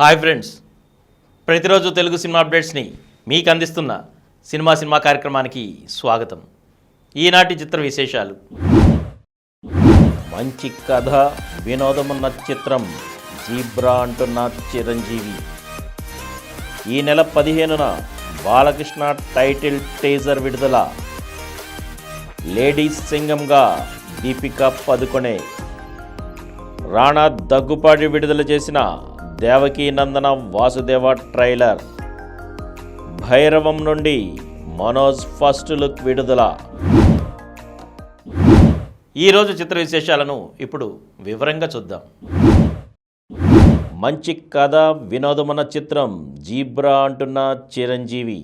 Hi friends, ప్రతిరోజు Telugu cinema అప్డేట్స్ని మీకు అందిస్తున్న సినిమా కార్యక్రమానికి స్వాగతం. ఈనాటి చిత్ర విశేషాలు. మంచి కథ, వినోదమున్న చిత్రం జీబ్రా అంటున్న చిరంజీవి. ఈ నెల 15న బాలకృష్ణ టైటిల్ టీజర్ విడుదల. లేడీస్ సింగంగా దీపికా పదుకొనే. రాణా దగ్గుపాటి విడుదల చేసిన దేవకీ నందన వాసుదేవ ట్రైలర్. భైరవం నుండి మనోజ్ ఫస్ట్ లుక్ విడుదల. ఈరోజు చిత్ర విశేషాలను ఇప్పుడు వివరంగా చూద్దాం. మంచి కథ, వినోదమున్న చిత్రం జీబ్రా అంటున్న చిరంజీవి.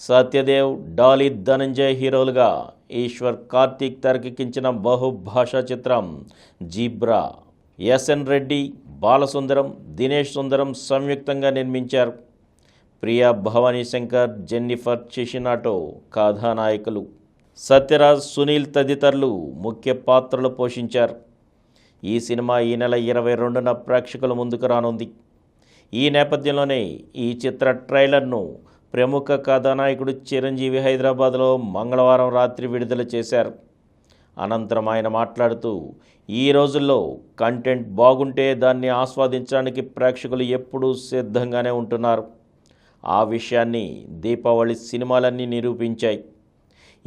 సత్యదేవ్, డాలీ ధనంజయ్ హీరోలుగా ఈశ్వర్ కార్తీక్ తెరకెక్కించిన బహుభాషా చిత్రం జీబ్రా. ఎస్ఎన్ రెడ్డి, బాలసుందరం, దినేష్ సుందరం సంయుక్తంగా నిర్మించారు. ప్రియా భవానీ శంకర్, జెన్నిఫర్ చిషినాటో కథానాయకులు. సత్యరాజ్, సునీల్ తదితరులు ముఖ్య పాత్రలు పోషించారు. ఈ సినిమా ఈ నెల 22న ప్రేక్షకుల ముందుకు రానుంది. ఈ నేపథ్యంలోనే ఈ చిత్ర ట్రైలర్ను ప్రముఖ కథానాయకుడు చిరంజీవి హైదరాబాద్లో మంగళవారం రాత్రి విడుదల చేశారు. అనంతరం ఆయన మాట్లాడుతూ, ఈ రోజుల్లో కంటెంట్ బాగుంటే దాన్ని ఆస్వాదించడానికి ప్రేక్షకులు ఎప్పుడూ సిద్ధంగానే ఉంటున్నారు. ఆ విషయాన్ని దీపావళి సినిమాలన్నీ నిరూపించాయి.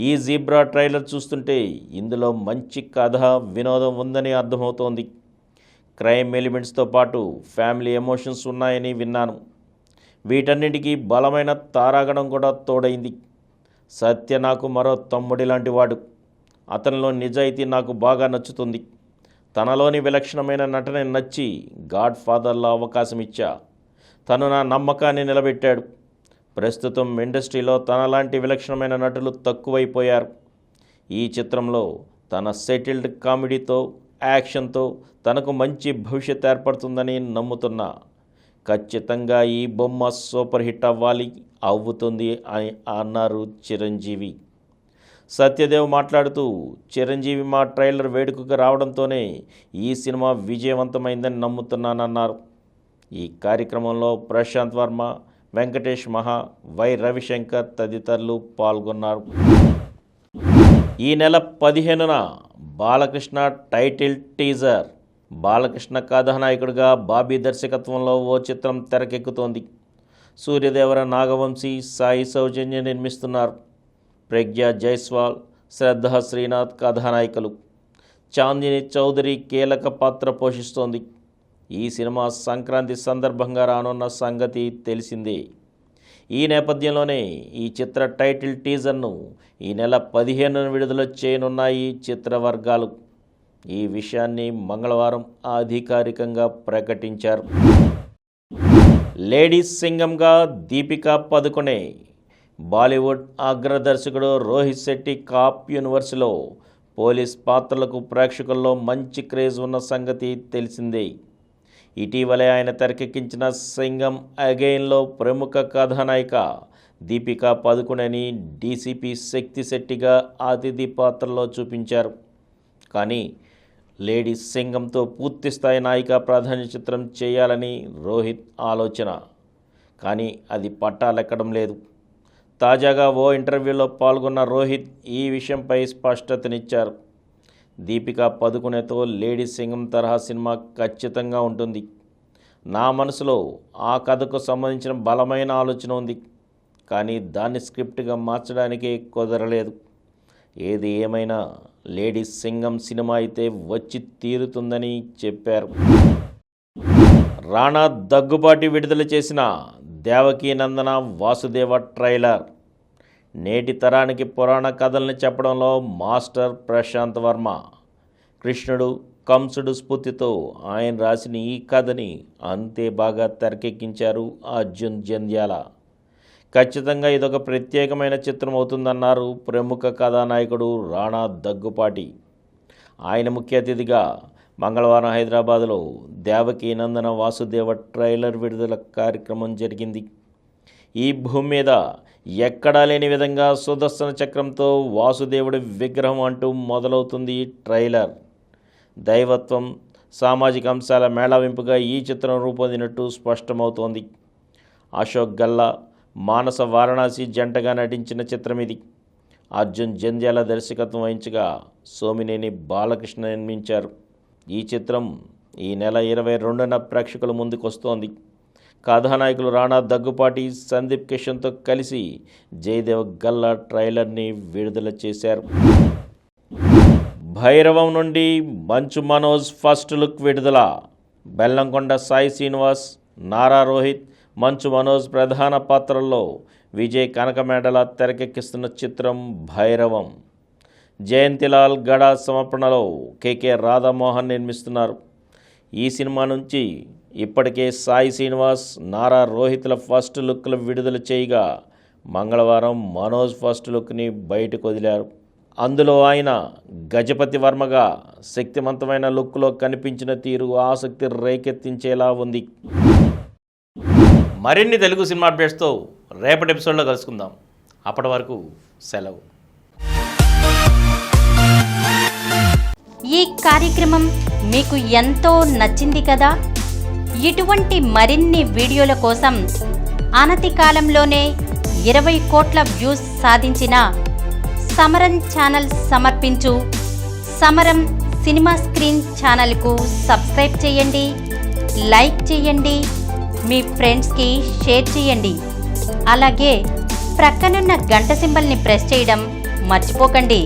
ఈ జీబ్రా ట్రైలర్ చూస్తుంటే ఇందులో మంచి కథ, వినోదం ఉందని అర్థమవుతోంది. క్రైమ్ ఎలిమెంట్స్తో పాటు ఫ్యామిలీ ఎమోషన్స్ ఉన్నాయని విన్నాను. వీటన్నిటికీ బలమైన తారాగణం కూడా తోడైంది. సత్య నాకు మరో తమ్ముడి లాంటి వాడు. అతనిలో నిజాయితీ నాకు బాగా నచ్చుతుంది. తనలోని విలక్షణమైన నటన నచ్చి గాడ్ ఫాదర్లో అవకాశం ఇచ్చా. తను నా నమ్మకాన్ని నిలబెట్టాడు. ప్రస్తుతం ఇండస్ట్రీలో తనలాంటి విలక్షణమైన నటులు తక్కువైపోయారు. ఈ చిత్రంలో తన సెటిల్డ్ కామెడీతో, యాక్షన్తో తనకు మంచి భవిష్యత్ ఏర్పడుతుందని నమ్ముతున్నా. ఖచ్చితంగా ఈ బొమ్మ సూపర్ హిట్ అవుతుంది అని అన్నారు చిరంజీవి. సత్యదేవ్ మాట్లాడుతూ, చిరంజీవి మా ట్రైలర్ వేడుకకు రావడంతోనే ఈ సినిమా విజయవంతమైందని నమ్ముతున్నానన్నారు. ఈ కార్యక్రమంలో ప్రశాంత్ వర్మ, వెంకటేష్ మహా, వై రవిశంకర్ తదితరులు పాల్గొన్నారు. ఈ నెల 15న బాలకృష్ణ టైటిల్ టీజర్. బాలకృష్ణ కథానాయకుడిగా బాబీ దర్శకత్వంలో ఓ చిత్రం తెరకెక్కుతోంది. సూర్యదేవర, నాగవంశీ, సాయి సౌజన్య నిర్మిస్తున్నారు. ప్రజ్ఞా జైస్వాల్, శ్రద్ధ శ్రీనాథ్ కథానాయకులు. చాందిని చౌదరి కీలక పాత్ర పోషిస్తోంది. ఈ సినిమా సంక్రాంతి సందర్భంగా రానున్న సంగతి తెలిసిందే. ఈ నేపథ్యంలోనే ఈ చిత్ర టైటిల్ టీజర్ను ఈ నెల 15న విడుదల చేయనున్నాయి చిత్ర వర్గాలు. ఈ విషయాన్ని మంగళవారం అధికారికంగా ప్రకటించారు. లేడీస్ సింగంగా దీపికా పదుకొనే. బాలీవుడ్ అగ్రదర్శకుడు రోహిత్ శెట్టి కాప్ యూనివర్స్లో పోలీస్ పాత్రలకు ప్రేక్షకుల్లో మంచి క్రేజ్ ఉన్న సంగతి తెలిసిందే. ఇటీవలే ఆయన తెరకెక్కించిన సింగం అగైన్లో ప్రముఖ కథానాయిక దీపికా పదుకొనేని డీసీపీ శక్తి శెట్టిగా అతిథి పాత్రలో చూపించారు. కానీ లేడీస్ సింగంతో పూర్తిస్థాయి నాయిక ప్రాధాన్య చిత్రం చేయాలని రోహిత్ ఆలోచన. కానీ అది పట్టాలెక్కడం లేదు. తాజాగా ఓ ఇంటర్వ్యూలో పాల్గొన్న రోహిత్ ఈ విషయంపై స్పష్టతనిచ్చారు. దీపికా పదుకొనేతో లేడీస్ సింగం తరహా సినిమా ఖచ్చితంగా ఉంటుంది. నా మనసులో ఆ కథకు సంబంధించిన బలమైన ఆలోచన ఉంది. కానీ దాన్ని స్క్రిప్ట్గా మార్చడానికే కుదరలేదు. ఏది ఏమైనా లేడీస్ సింగం సినిమా అయితే వచ్చి తీరుతుందని చెప్పారు. రాణా దగ్గుబాటి విడుదల చేసిన దేవకీ నందన వాసుదేవ ట్రైలర్. నేటి తరానికి పురాణ కథల్ని చెప్పడంలో మాస్టర్ ప్రశాంత్ వర్మ. కృష్ణుడు, కంసుడు స్ఫూర్తితో ఆయన రాసిన ఈ కథని అంతే బాగా తెరకెక్కించారు అర్జున్ జంధ్యాల. ఖచ్చితంగా ఇదొక ప్రత్యేకమైన చిత్రం అవుతుందన్నారు ప్రముఖ కథానాయకుడు రాణా దగ్గుపాటి. ఆయన ముఖ్య అతిథిగా మంగళవారం హైదరాబాద్లో దేవకీ నందన వాసుదేవ ట్రైలర్ విడుదల కార్యక్రమం జరిగింది. ఈ భూమి మీద ఎక్కడా లేని విధంగా సుదర్శన చక్రంతో వాసుదేవుడి విగ్రహం అంటూ మొదలవుతుంది ట్రైలర్. దైవత్వం, సామాజిక అంశాల మేళవింపుగా ఈ చిత్రం రూపొందినట్టు స్పష్టమవుతోంది. అశోక్ గల్లా, మానస వారణాసి జంటగా నటించిన చిత్రం ఇది. అర్జున్ జంధ్యాల దర్శకత్వం వహించగా సోమినేని బాలకృష్ణ నిర్మించారు. ఈ చిత్రం ఈ నెల 22న ప్రేక్షకుల ముందుకొస్తోంది. కథానాయకులు రాణా దగ్గుపాటి, సందీప్ కిషన్తో కలిసి జయదేవ్ గల్లా ట్రైలర్ని విడుదల చేశారు. భైరవం నుండి మంచు మనోజ్ ఫస్ట్ లుక్ విడుదల. బెల్లంకొండ సాయి శ్రీనివాస్, నారా రోహిత్, మంచు మనోజ్ ప్రధాన పాత్రల్లో విజయ్ కనకమేడల తెరకెక్కిస్తున్న చిత్రం భైరవం. జయంతిలాల్ గడా సమర్పణలో కేకే రాధామోహన్ నిర్మిస్తున్నారు. ఈ సినిమా నుంచి ఇప్పటికే సాయి శ్రీనివాస్, నారా రోహిత్ల ఫస్ట్ లుక్లు విడుదల చేయగా మంగళవారం మనోజ్ ఫస్ట్ లుక్ని బయటకు వదిలారు. అందులో ఆయన గజపతి వర్మగా శక్తివంతమైన లుక్లో కనిపించిన తీరు ఆసక్తి రేకెత్తించేలా ఉంది. మరిన్ని తెలుగు సినిమా అప్డేట్స్తో రేపటి ఎపిసోడ్లో కలుసుకుందాం. అప్పటి వరకు సెలవు. ఈ కార్యక్రమం మీకు ఎంతో నచ్చింది కదా. ఇటువంటి మరిన్ని వీడియోల కోసం అనతి కాలంలోనే 20 కోట్ల వ్యూస్ సాధించిన సమరం ఛానల్ సమర్పించు సమరం సినిమా స్క్రీన్ ఛానల్కు సబ్స్క్రైబ్ చేయండి, లైక్ చేయండి, మీ ఫ్రెండ్స్కి షేర్ చేయండి. అలాగే ప్రక్కనున్న గంట సింబల్ని ప్రెస్ చేయడం మర్చిపోకండి.